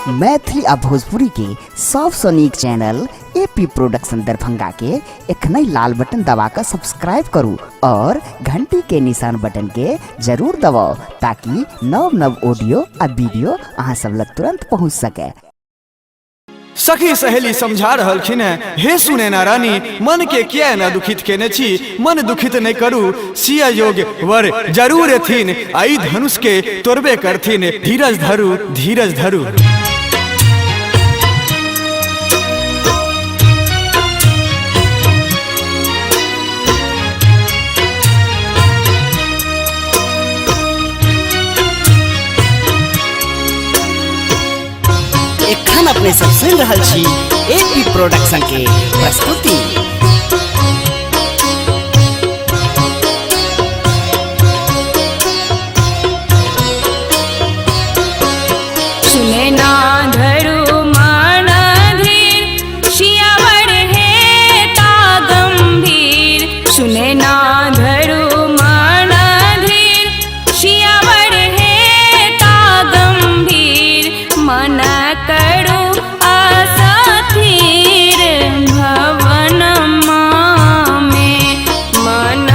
मैथिली आ भोजपुरी के सबसे नीक चैनल एपी प्रोडक्शन दरभंगा के एखनई लाल बटन दबाकर सब्सक्राइब करू और घंटी के निशान बटन के जरूर दबाओ ताकि नव नव ऑडियो आ वीडियो अहाँ सब लग तुरंत पहुँच सके। सखी सहेली समझा रहलखिन है, हे सुने ना रानी, मन के किया न दुखित केने छी, मन दुखित नहीं करू, सिया योग वर जरूर एथिन, आई धनुष के तोड़बे करथिन, धीरज धरू धीरज धरू। एखन अपने सब सुन रहल छी एपी प्रोडक्शन के प्रस्तुति। सुने ना धरू मन धीर, शियावर है ता गंभीर। सुने ना धरू मन धीर, शियावर है ता गंभीर। मन करू असथिर भवन में, मन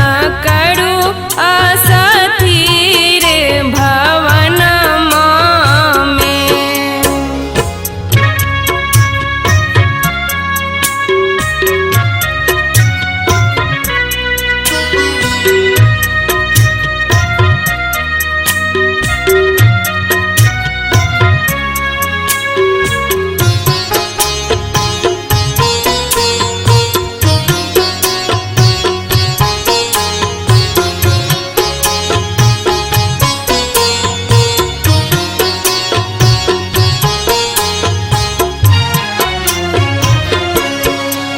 करू असथिर भवन में।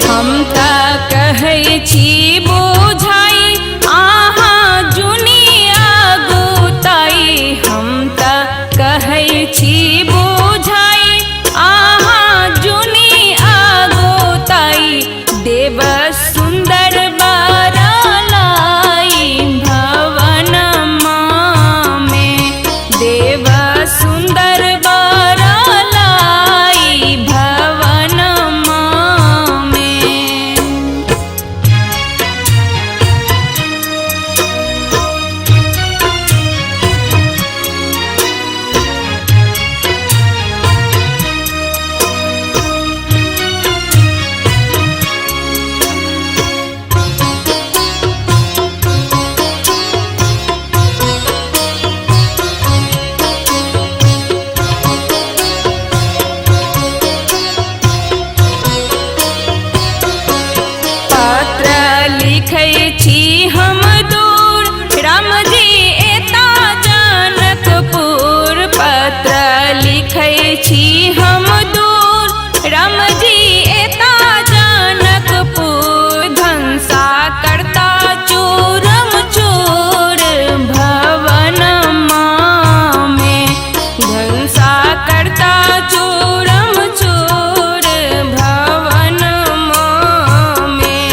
हम त कहै छी बुझाई, आहाँ जुनिया गुताई। हम त कहै छी बुझाई, आहाँ जुनिया गुताई। देव सुंदर बर लाई भवन में, देव सुंदर बर लाई भवन में। पत्र लिखै छी हम दूर, राम जी एता जनकपुर। पत्र लिखै छी हम दूर, राम जी एता जनकपुर। धंसा करता चूरम चूर भवन में, धंसा करता चूरम चूर भवन में।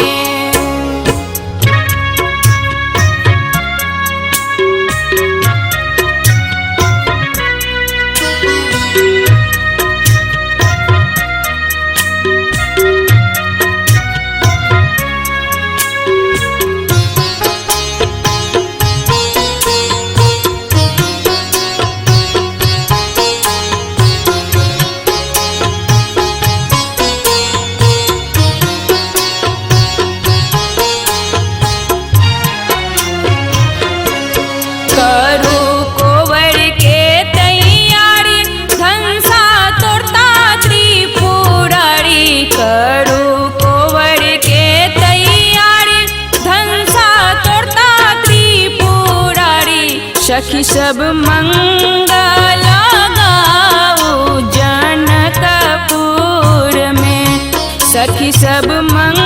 करू कोवर के तैयारी, धंसा तोड़ता त्रिपुरारी। करू कोवर के तैयारी, धंसा तोड़ता त्रिपुरारी। सखी सब मंगल गाओ जनकपुर में, सखी सब मंगल